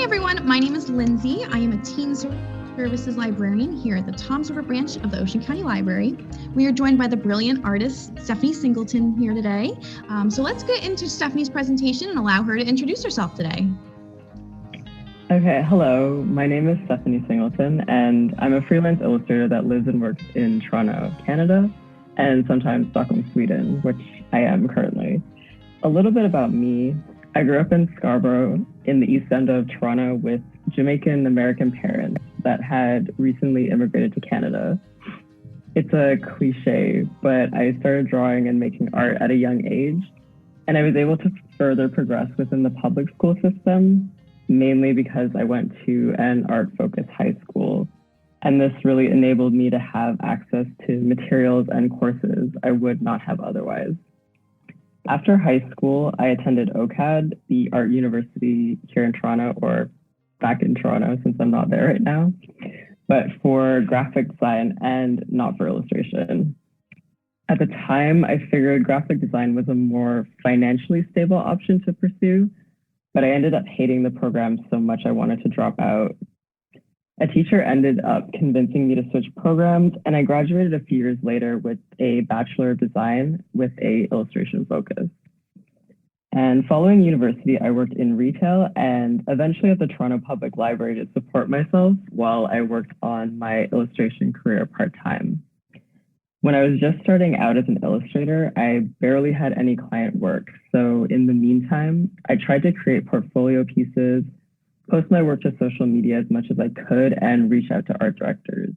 everyone, my name is Lindsay. I am a Teen Services Librarian here at the Toms River branch of the Ocean County Library. We are joined by the brilliant artist, Stephanie Singleton here today. So let's get into Stephanie's presentation and allow her to introduce herself today. Okay, hello, my name is Stephanie Singleton, and I'm a freelance illustrator that lives and works in Toronto, Canada, and sometimes Stockholm, Sweden, which I am currently. A little bit about me. I grew up in Scarborough in the east end of Toronto with Jamaican American parents that had recently immigrated to Canada. It's a cliche, but I started drawing and making art at a young age, and I was able to further progress within the public school system, mainly because I went to an art-focused high school. And this really enabled me to have access to materials and courses I would not have otherwise. After high school, I attended OCAD, the art university here in Toronto, or back in Toronto since I'm not there right now, but for graphic design and not for illustration. At the time, I figured graphic design was a more financially stable option to pursue, but I ended up hating the program so much I wanted to drop out. A teacher ended up convincing me to switch programs, and I graduated a few years later with a Bachelor of Design with a illustration focus. And following university, I worked in retail and eventually at the Toronto Public Library to support myself while I worked on my illustration career part-time. When I was just starting out as an illustrator, I barely had any client work. So in the meantime, I tried to create portfolio pieces, post my work to social media as much as I could, and reach out to art directors.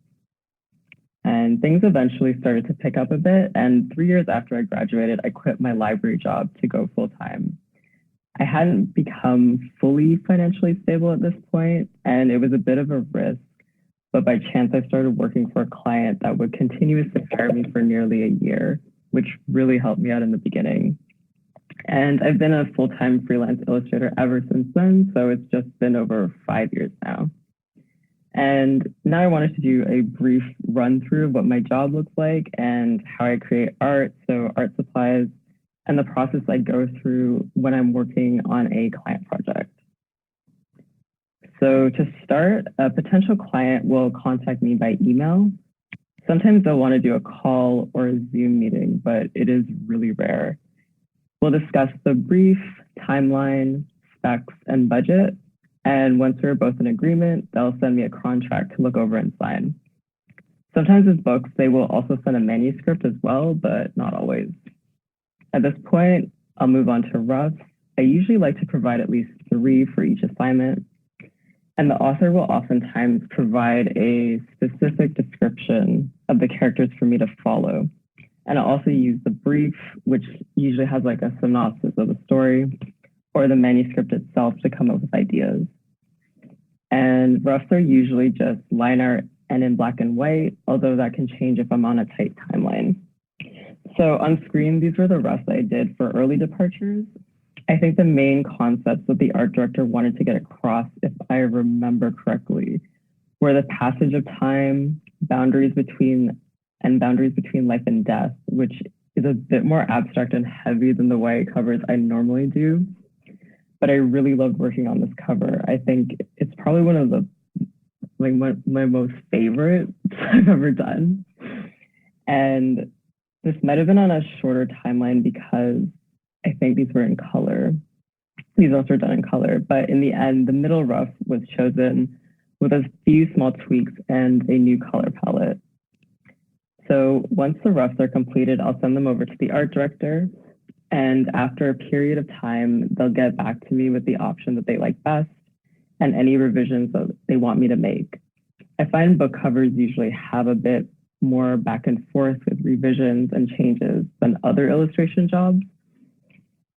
And things eventually started to pick up a bit. And 3 years after I graduated, I quit my library job to go full-time. I hadn't become fully financially stable at this point, and it was a bit of a risk. But by chance, I started working for a client that would continuously hire me for nearly a year, which really helped me out in the beginning. And I've been a full-time freelance illustrator ever since then, so it's just been over 5 years now. And now I wanted to do a brief run through of what my job looks like and how I create art, so art supplies, and the process I go through when I'm working on a client project. So to start, a potential client will contact me by email. Sometimes they'll want to do a call or a Zoom meeting, but it is really rare. We'll discuss the brief, timeline, specs, and budget. And once we're both in agreement, they'll send me a contract to look over and sign. Sometimes with books, they will also send a manuscript as well, but not always. At this point, I'll move on to roughs. I usually like to provide at least 3 for each assignment. And the author will oftentimes provide a specific description of the characters for me to follow. And I'll also use the brief, which usually has like a synopsis of the story, or the manuscript itself to come up with ideas. And roughs are usually just line art and in black and white, although that can change if I'm on a tight timeline. So on screen, these were the roughs I did for early departures. I think the main concepts that the art director wanted to get across, if I remember correctly, were the passage of time, boundaries between life and death, which is a bit more abstract and heavy than the white covers I normally do. But I really loved working on this cover. I think it's probably one of the my most favorite I've ever done. And this might have been on a shorter timeline because I think these were in color. These also were done in color, but in the end, the middle rough was chosen with a few small tweaks and a new color palette. So once the roughs are completed, I'll send them over to the art director. And after a period of time, they'll get back to me with the option that they like best and any revisions that they want me to make. I find book covers usually have a bit more back and forth with revisions and changes than other illustration jobs.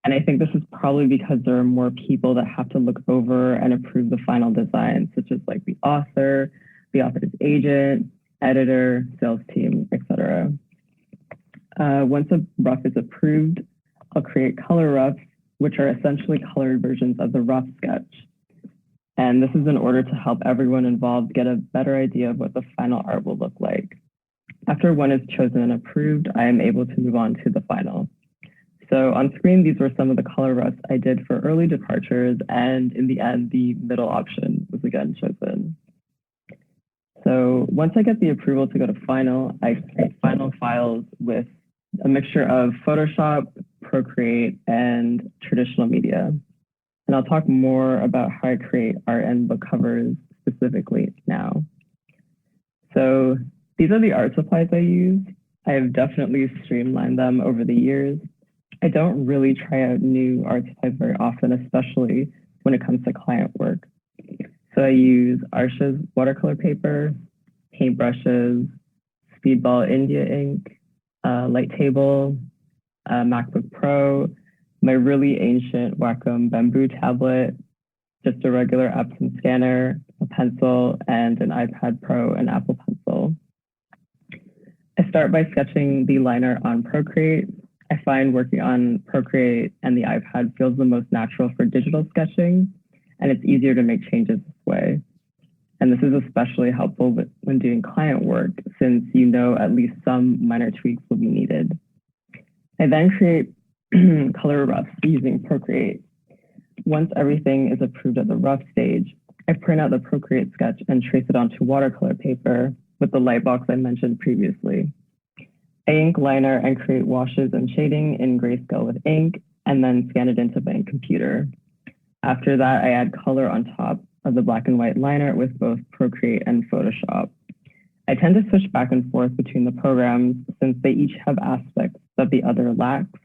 And I think this is probably because there are more people that have to look over and approve the final design, such as like the author's agent, editor, sales team, etc. Once a rough is approved, I'll create color roughs, which are essentially colored versions of the rough sketch. And this is in order to help everyone involved get a better idea of what the final art will look like. After one is chosen and approved, I am able to move on to the final. So on screen, these were some of the color roughs I did for early departures, and in the end, the middle option was again chosen. So once I get the approval to go to final, I create final files with a mixture of Photoshop, Procreate, and traditional media. And I'll talk more about how I create art and book covers specifically now. So these are the art supplies I use. I have definitely streamlined them over the years. I don't really try out new art supplies very often, especially when it comes to client work. So I use Arches watercolor paper, paintbrushes, Speedball India ink, light table, MacBook Pro, my really ancient Wacom bamboo tablet, just a regular Epson scanner, a pencil, and an iPad Pro and Apple Pencil. I start by sketching the liner on Procreate. I find working on Procreate and the iPad feels the most natural for digital sketching, and it's easier to make changes this way. And this is especially helpful when doing client work, since you know at least some minor tweaks will be needed. I then create color roughs using Procreate. Once everything is approved at the rough stage, I print out the Procreate sketch and trace it onto watercolor paper with the light box I mentioned previously. I ink liner and create washes and shading in grayscale with ink, and then scan it into my computer. After that, I add color on top of the black and white liner with both Procreate and Photoshop. I tend to switch back and forth between the programs since they each have aspects that the other lacks.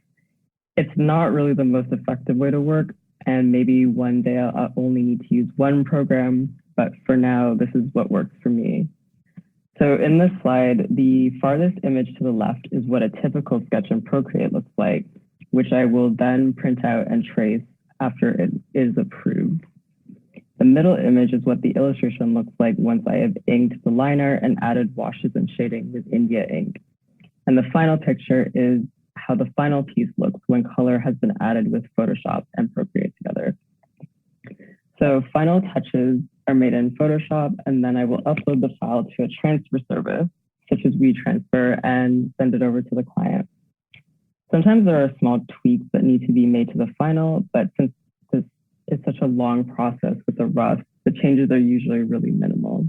It's not really the most effective way to work, and maybe one day I'll only need to use one program, but for now, this is what works for me. So in this slide, the farthest image to the left is what a typical sketch in Procreate looks like, which I will then print out and trace after it is approved. The middle image is what the illustration looks like once I have inked the liner and added washes and shading with India ink. And the final picture is how the final piece looks when color has been added with Photoshop and Procreate together. So final touches are made in Photoshop, and then I will upload the file to a transfer service, such as WeTransfer, and send it over to the client. Sometimes there are small tweaks that need to be made to the final, but since this is such a long process with the rough, the changes are usually really minimal.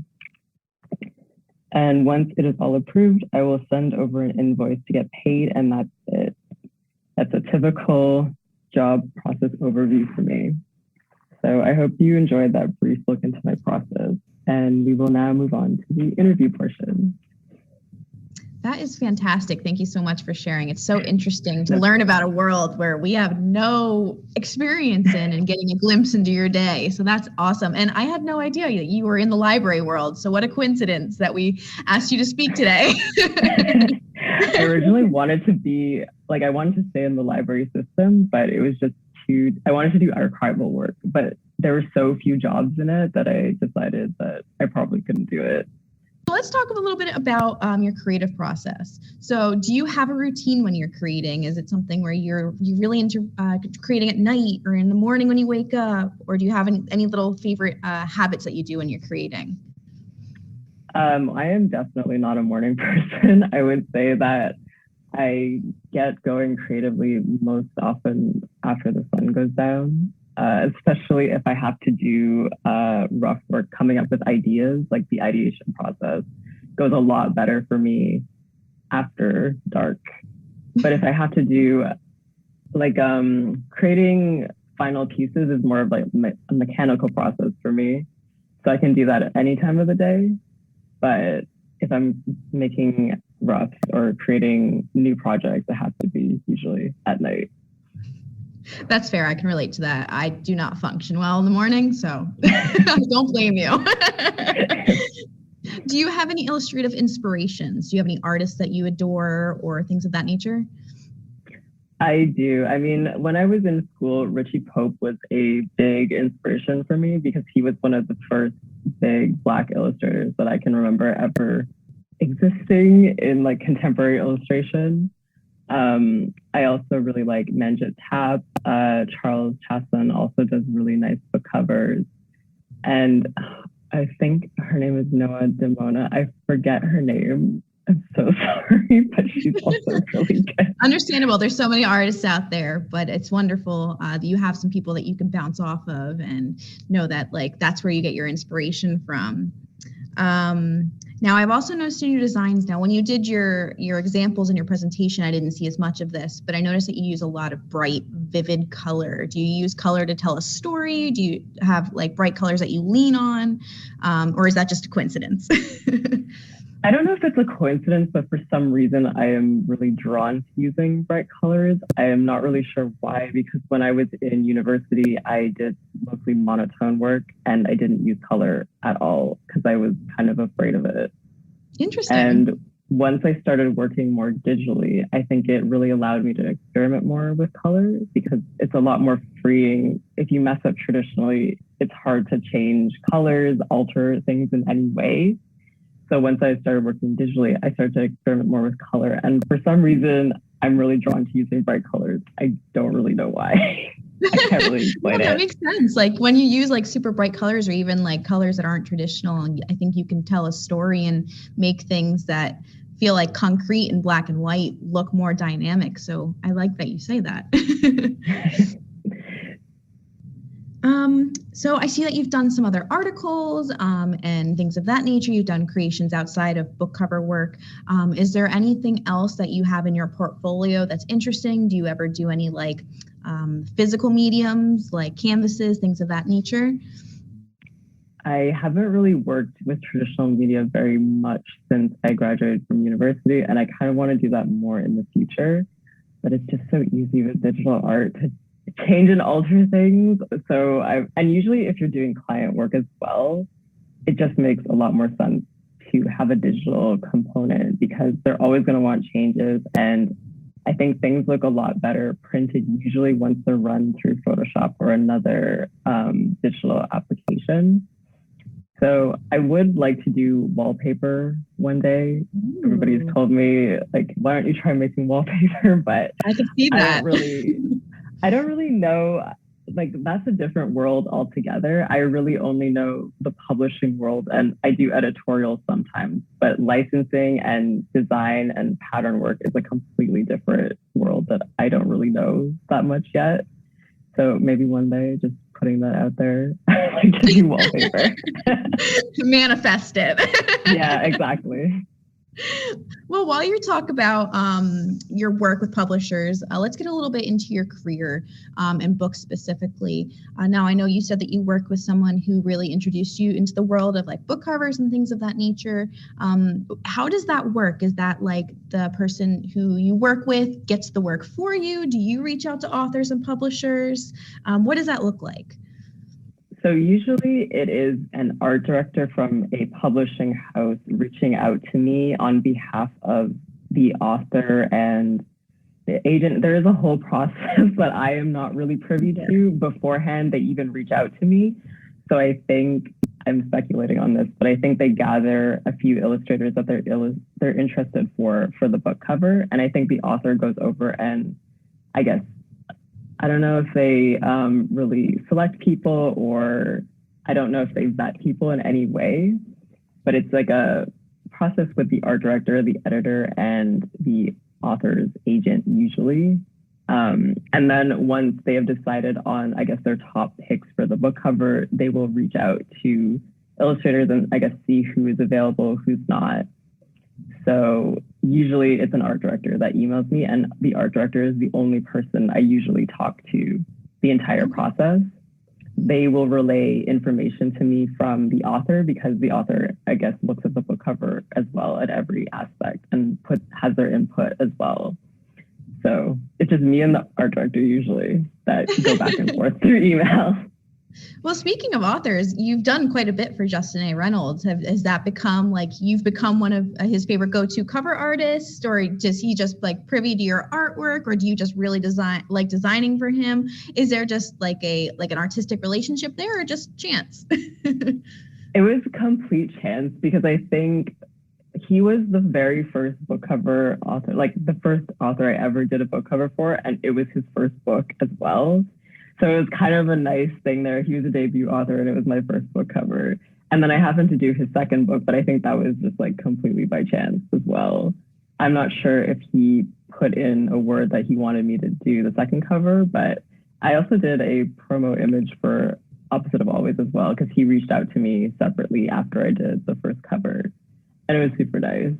And once it is all approved, I will send over an invoice to get paid, and that's it. That's a typical job process overview for me. So I hope you enjoyed that brief look into my process, and we will now move on to the interview portion. That is fantastic. Thank you so much for sharing. It's so interesting to learn about a world where we have no experience in and getting a glimpse into your day. So that's awesome. And I had no idea that you were in the library world. So what a coincidence that we asked you to speak today. I originally wanted to be, I wanted to stay in the library system, but it was just I wanted to do archival work, but there were so few jobs in it that I decided that I probably couldn't do it. Let's talk a little bit about your creative process. So do you have a routine when you're creating? Is it something where you're really into creating at night or in the morning when you wake up? Or do you have any little favorite habits that you do when you're creating? I am definitely not a morning person. I would say that I get going creatively most often after the sun goes down, especially if I have to do rough work coming up with ideas. Like the ideation process goes a lot better for me after dark. But if I have to do creating final pieces is more of a mechanical process for me. So I can do that at any time of the day. But if I'm making roughs or creating new projects, it has to be usually at night. That's fair. I can relate to that. I do not function well in the morning, so I don't blame you. Do you have any illustrative inspirations? Do you have any artists that you adore or things of that nature? I do. I mean, when I was in school, Richie Pope was a big inspiration for me because he was one of the first big Black illustrators that I can remember ever existing in contemporary illustration. I also really like Manjit Tap. Charles Chaslin also does really nice book covers. And I think her name is Noah Demona. I forget her name. I'm so sorry, but she's also really good. Understandable. There's so many artists out there, but it's wonderful that you have some people that you can bounce off of and know that like that's where you get your inspiration from. Now, I've also noticed in your designs now, when you did your examples in your presentation, I didn't see as much of this, but I noticed that you use a lot of bright, vivid color. Do you use color to tell a story? Do you have like bright colors that you lean on? Or is that just a coincidence? I don't know if it's a coincidence, but for some reason, I am really drawn to using bright colors. I am not really sure why, because when I was in university, I did mostly monotone work and I didn't use color at all because I was kind of afraid of it. Interesting. And once I started working more digitally, I think it really allowed me to experiment more with color because it's a lot more freeing. If you mess up traditionally, it's hard to change colors, alter things in any way. So once I started working digitally, I started to experiment more with color. And for some reason, I'm really drawn to using bright colors. I don't really know why. I can't really explain it. That makes sense. Like when you use like super bright colors or even like colors that aren't traditional, I think you can tell a story and make things that feel like concrete and black and white look more dynamic. So I like that you say that. So I see that you've done some other articles and things of that nature. You've done creations outside of book cover work. Is there anything else that you have in your portfolio that's interesting? Do you ever do any like physical mediums, like canvases, things of that nature? I haven't really worked with traditional media very much since I graduated from university, and I kind of want to do that more in the future. But it's just so easy with digital art to change and alter things. And usually if you're doing client work as well, it just makes a lot more sense to have a digital component because they're always going to want changes. And I think things look a lot better printed usually once they're run through Photoshop or another digital application. So I would like to do wallpaper one day. Ooh. Everybody's told me, like, why don't you try making wallpaper? But I can see that. I don't really know, like that's a different world altogether. I really only know the publishing world and I do editorial sometimes, but licensing and design and pattern work is a completely different world that I don't really know that much yet. So maybe one day, just putting that out there, like to do wallpaper. Manifest it. Yeah, exactly. Well, while you talk about your work with publishers, let's get a little bit into your career and books specifically. Now, I know you said that you worked with someone who really introduced you into the world of like book covers and things of that nature. How does that work? Is that like the person who you work with gets the work for you? Do you reach out to authors and publishers? What does that look like? So usually it is an art director from a publishing house reaching out to me on behalf of the author and the agent. There is a whole process that I am not really privy to beforehand. They even reach out to me. So I think, I'm speculating on this, but I think they gather a few illustrators that they're interested for the book cover. And I think the author goes over and I don't know if they really select people or I don't know if they vet people in any way, but it's like a process with the art director, the editor, and the author's agent usually. And then once they have decided on, their top picks for the book cover, they will reach out to illustrators and see who is available, who's not. So usually it's an art director that emails me, and the art director is the only person I usually talk to the entire process. They will relay information to me from the author because the author, looks at the book cover as well at every aspect and has their input as well. So it's just me and the art director usually that go back and forth through email. Well, speaking of authors, you've done quite a bit for Justin A. Reynolds. Has that become like you've become one of his favorite go-to cover artists, or does he just like privy to your artwork, or do you just really designing for him? Is there just like an artistic relationship there, or just chance? It was complete chance because I think he was the very first book cover author, like the first author I ever did a book cover for, and it was his first book as well. So it was kind of a nice thing there. He was a debut author and it was my first book cover. And then I happened to do his second book, but I think that was just like completely by chance as well. I'm not sure if he put in a word that he wanted me to do the second cover, but I also did a promo image for Opposite of Always as well, because he reached out to me separately after I did the first cover. And it was super nice.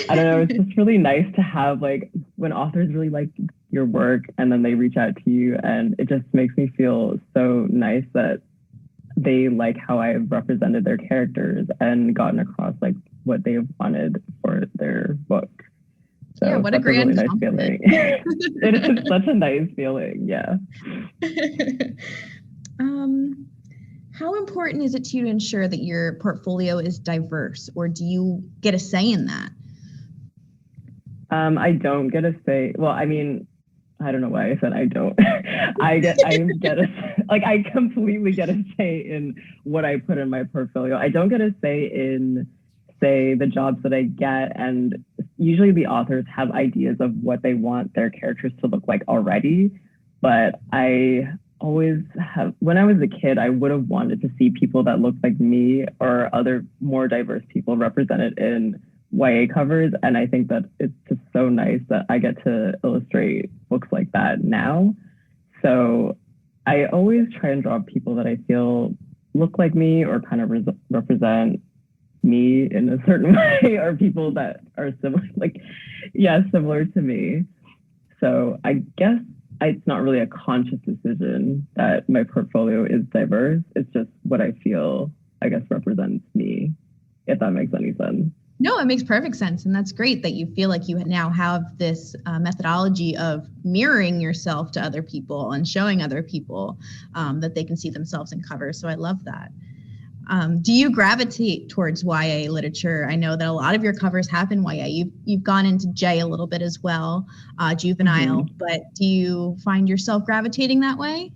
I don't know, it's just really nice to have like when authors really like your work and then they reach out to you, and it just makes me feel so nice that they like how I've represented their characters and gotten across like what they wanted for their book. So yeah, what a great really nice feeling. It is such a nice feeling, yeah. How important is it to you to ensure that your portfolio is diverse, or do you get a say in that? I don't get a say. Well, I mean, I don't know why I said I don't. I completely get a say in what I put in my portfolio. I don't get a say in, say, the jobs that I get. And usually the authors have ideas of what they want their characters to look like already. But I always have, when I was a kid, I would have wanted to see people that looked like me or other more diverse people represented in YA covers. And I think that it's just so nice that I get to illustrate books like that now. So I always try and draw people that I feel look like me or kind of represent me in a certain way, or people that are similar to me. So I guess it's not really a conscious decision that my portfolio is diverse. It's just what I feel, I guess, represents me, if that makes any sense. No, it makes perfect sense. And that's great that you feel like you now have this methodology of mirroring yourself to other people and showing other people that they can see themselves in covers. So I love that. Do you gravitate towards YA literature? I know that a lot of your covers have been YA. You've gone into J a little bit as well, juvenile, but do you find yourself gravitating that way?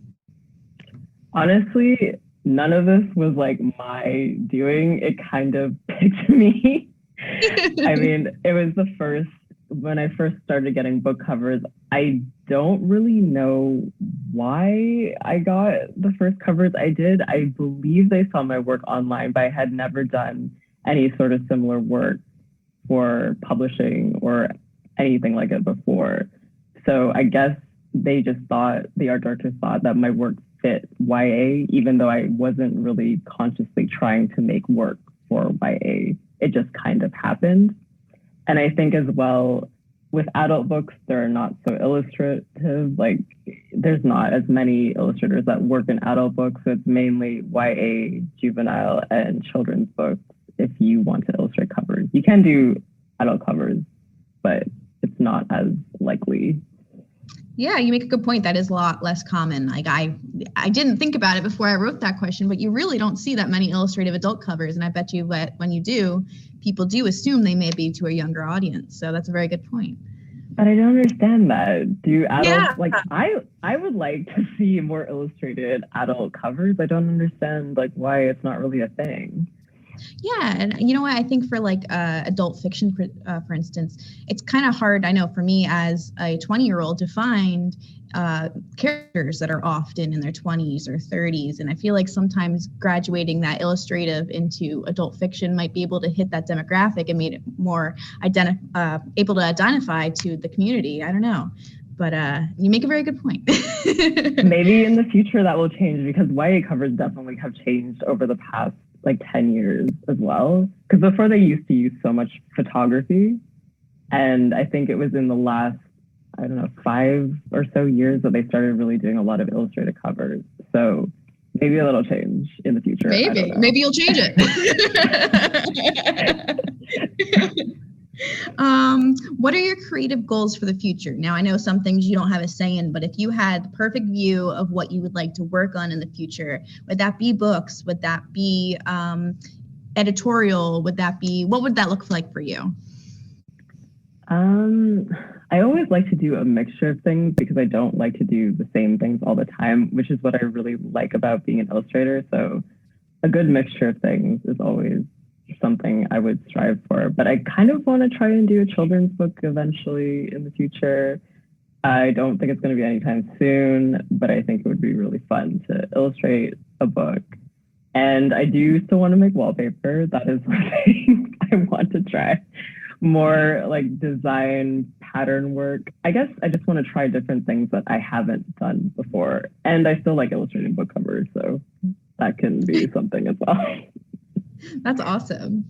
Honestly, none of this was like my doing. It kind of picked me. I mean, it was when I first started getting book covers, I don't really know why I got the first covers I did. I believe they saw my work online, but I had never done any sort of similar work for publishing or anything like it before. So I guess they just thought, the art directors thought that my work fit YA, even though I wasn't really consciously trying to make work for YA. It just kind of happened. And I think as well, with adult books, they're not so illustrative. Like, there's not as many illustrators that work in adult books. So it's mainly YA, juvenile, and children's books if you want to illustrate covers. You can do adult covers, but it's not as likely. Yeah, you make a good point. That is a lot less common. Like I didn't think about it before I wrote that question, but you really don't see that many illustrative adult covers. And I bet you that when you do, people do assume they may be to a younger audience. So that's a very good point. But I don't understand that. Do adults, like, I would like to see more illustrated adult covers. I don't understand like why it's not really a thing. Yeah, and you know what? I think for like adult fiction, for instance, it's kind of hard, I know, for me as a 20-year-old to find characters that are often in their 20s or 30s. And I feel like sometimes graduating that illustrative into adult fiction might be able to hit that demographic and made it more able to identify to the community. I don't know. But you make a very good point. Maybe in the future that will change, because YA covers definitely have changed over the past like 10 years as well. Because before they used to use so much photography. And I think it was in the last, 5 or so years that they started really doing a lot of illustrated covers. So maybe a little change in the future. Maybe you'll change it. What are your creative goals for the future? Now, I know some things you don't have a say in, but if you had the perfect view of what you would like to work on in the future, would that be books? Would that be editorial? What would that look like for you? I always like to do a mixture of things because I don't like to do the same things all the time, which is what I really like about being an illustrator. So a good mixture of things is always something I would strive for. But I kind of want to try and do a children's book eventually in the future. I don't think it's going to be anytime soon, but I think it would be really fun to illustrate a book And I do still want to make wallpaper. That is one thing I want to try. More like design pattern work. I guess I just want to try different things that I haven't done before. And I still like illustrating book covers, so that can be something as well. That's awesome.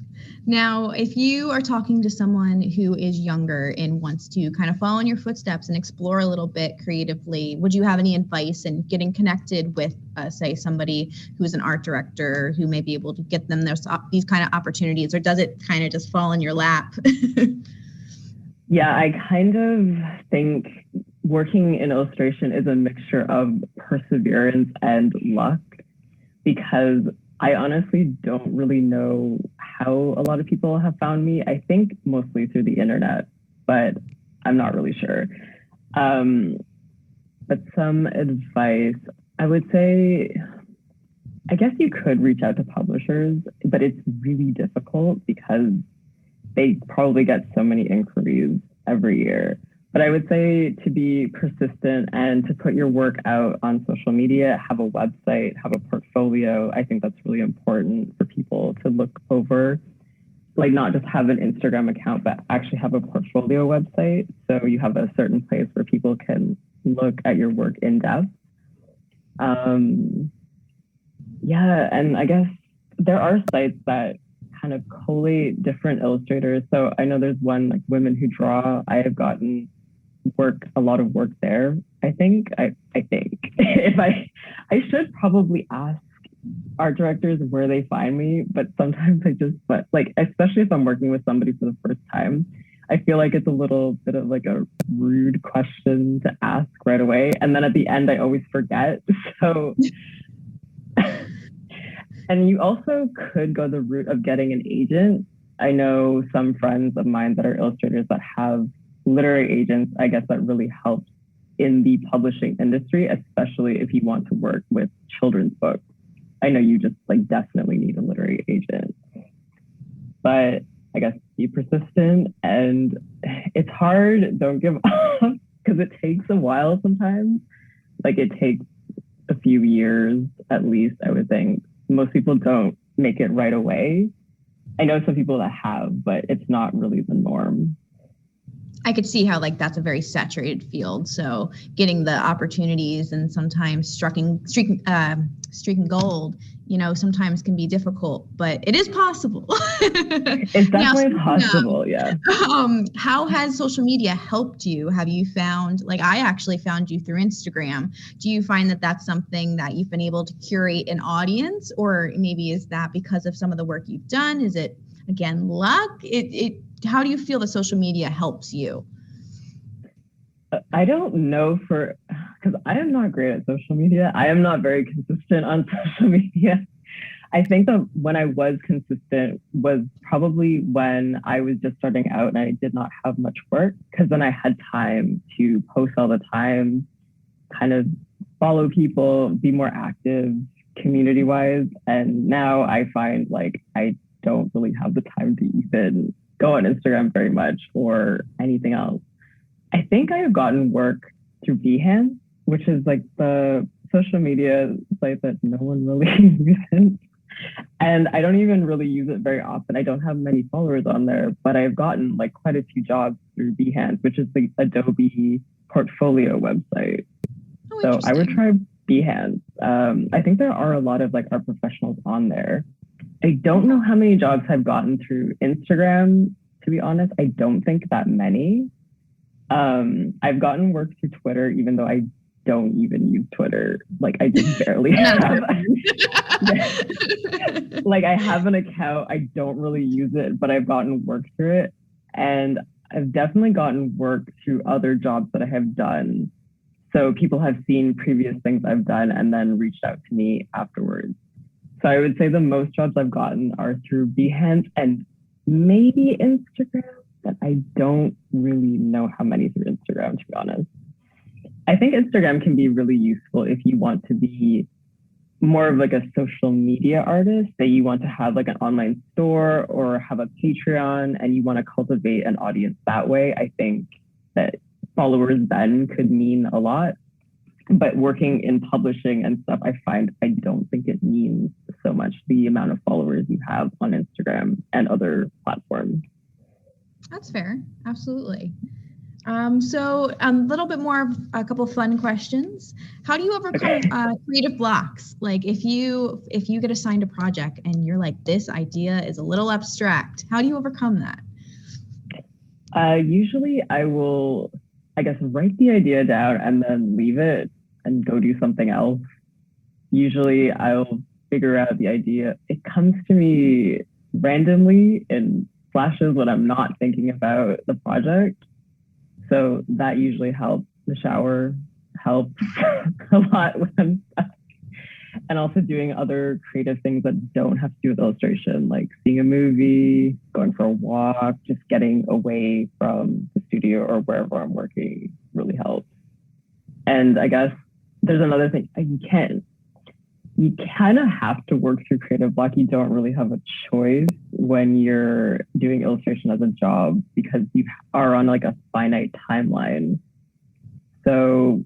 Now, if you are talking to someone who is younger and wants to kind of follow in your footsteps and explore a little bit creatively, would you have any advice in getting connected with, say, somebody who is an art director who may be able to get them these kind of opportunities, or does it kind of just fall in your lap? Yeah, I kind of think working in illustration is a mixture of perseverance and luck, because I honestly don't really know how a lot of people have found me. I think mostly through the internet, but I'm not really sure. But some advice, I would say, I guess you could reach out to publishers, but it's really difficult because they probably get so many inquiries every year. But I would say to be persistent and to put your work out on social media, have a website, have a portfolio. I think that's really important for people to look over. Like, not just have an Instagram account, but actually have a portfolio website. So you have a certain place where people can look at your work in depth. Yeah, and I guess there are sites that kind of collate different illustrators. So I know there's one, like Women Who Draw. I have gotten a lot of work there. I think if I should probably ask art directors where they find me, but sometimes but like, especially if I'm working with somebody for the first time, I feel like it's a little bit of like a rude question to ask right away. And then at the end, I always forget. So, and you also could go the route of getting an agent. I know some friends of mine that are illustrators that have literary agents, I guess that really helps in the publishing industry, especially if you want to work with children's books. I know you just like definitely need a literary agent. But I guess be persistent, and it's hard, don't give up, because it takes a while sometimes. Like, it takes a few years at least, I would think. Most people don't make it right away. I know some people that have, but it's not really the norm. I could see how like that's a very saturated field. So getting the opportunities and sometimes streaking gold, sometimes can be difficult, but it is possible. It's definitely possible, yeah. How has social media helped you? Have you found, like I actually found you through Instagram. Do you find that that's something that you've been able to curate an audience, or maybe is that because of some of the work you've done? Is it, again, luck? How do you feel that social media helps you? I don't know, because I am not great at social media. I am not very consistent on social media. I think that when I was consistent was probably when I was just starting out and I did not have much work, because then I had time to post all the time, kind of follow people, be more active community-wise. And now I find like I don't really have the time to even go on Instagram very much or anything else. I think I have gotten work through Behance, which is like the social media site that no one really uses. And I don't even really use it very often. I don't have many followers on there, but I've gotten like quite a few jobs through Behance, which is the Adobe portfolio website. So I would try Behance. I think there are a lot of like art professionals on there. I don't know how many jobs I've gotten through Instagram, to be honest. I don't think that many. I've gotten work through Twitter, even though I don't even use Twitter. Like, I just barely have. Like, I have an account. I don't really use it, but I've gotten work through it. And I've definitely gotten work through other jobs that I have done. So people have seen previous things I've done and then reached out to me afterwards. So I would say the most jobs I've gotten are through Behance and maybe Instagram, but I don't really know how many through Instagram, to be honest. I think Instagram can be really useful if you want to be more of like a social media artist, that you want to have like an online store or have a Patreon and you want to cultivate an audience that way. I think that followers then could mean a lot. But working in publishing and stuff, I find I don't think it means so much the amount of followers you have on Instagram and other platforms. That's fair. Absolutely. So a little bit more of a couple of fun questions. How do you overcome creative blocks? Like if you get assigned a project and you're like, this idea is a little abstract, how do you overcome that? Usually I will, I guess, write the idea down and then leave it and go do something else. Usually I'll figure out the idea. It comes to me randomly in flashes when I'm not thinking about the project. So that usually helps. The shower helps a lot when I'm stuck. And also doing other creative things that don't have to do with illustration, like seeing a movie, going for a walk, just getting away from the studio or wherever I'm working really helps. And I guess there's another thing. You kind of have to work through creative block. You don't really have a choice when you're doing illustration as a job because you are on like a finite timeline. So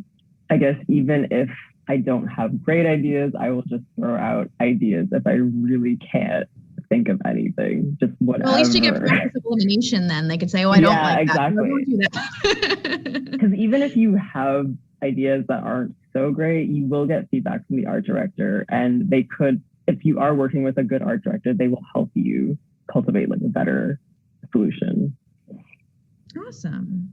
I guess even if I don't have great ideas, I will just throw out ideas if I really can't think of anything, just whatever. Well, at least you get practice of elimination then. They could say, oh, I don't like exactly. that. I don't do that. Because even if you have ideas that aren't so great, you will get feedback from the art director, and they could, if you are working with a good art director, they will help you cultivate like a better solution. Awesome.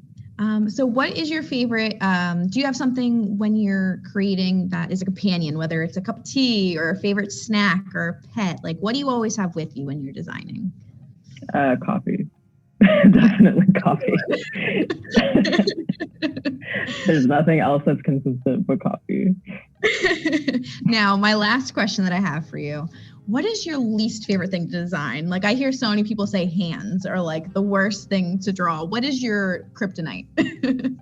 So what is your favorite, do you have something when you're creating that is a companion, whether it's a cup of tea or a favorite snack or a pet? Like what do you always have with you when you're designing? Coffee. Definitely coffee. There's nothing else that's consistent but coffee. Now, my last question that I have for you, what is your least favorite thing to design? Like I hear so many people say hands are like the worst thing to draw. What is your kryptonite?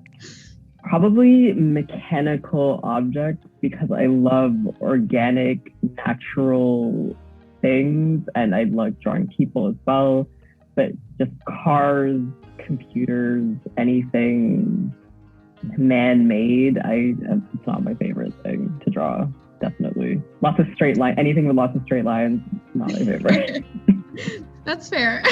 Probably mechanical objects because I love organic, natural things, and I like drawing people as well. But just cars, computers, anything man-made, it's not my favorite thing to draw. Definitely. Lots of straight line. Anything with lots of straight lines, not my favorite. That's fair.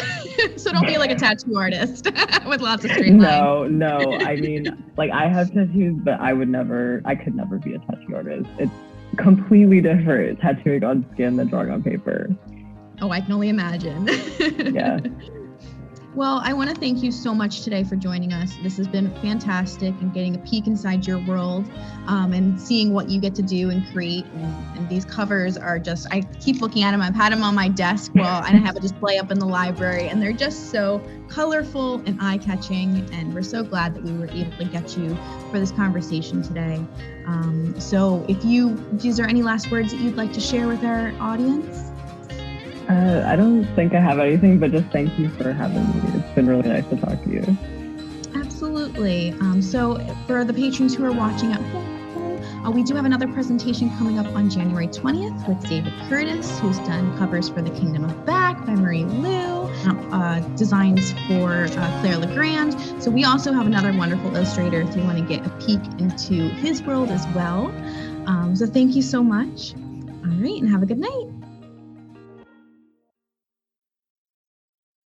So don't be like a tattoo artist with lots of straight lines. No. I mean, like I have tattoos, but I could never be a tattoo artist. It's completely different tattooing on skin than drawing on paper. Oh, I can only imagine. Yeah. Well, I want to thank you so much today for joining us. This has been fantastic and getting a peek inside your world and seeing what you get to do and create. And these covers are just, I keep looking at them. I've had them on my desk and I have a display up in the library, and they're just so colorful and eye-catching. And we're so glad that we were able to get you for this conversation today. So is there any last words that you'd like to share with our audience? I don't think I have anything, but just thank you for having me. It's been really nice to talk to you. Absolutely. So for the patrons who are watching at home, we do have another presentation coming up on January 20th with David Curtis, who's done covers for The Kingdom of Back by Marie Lu, designs for Claire Legrand. So we also have another wonderful illustrator if you want to get a peek into his world as well. So thank you so much. All right, and have a good night.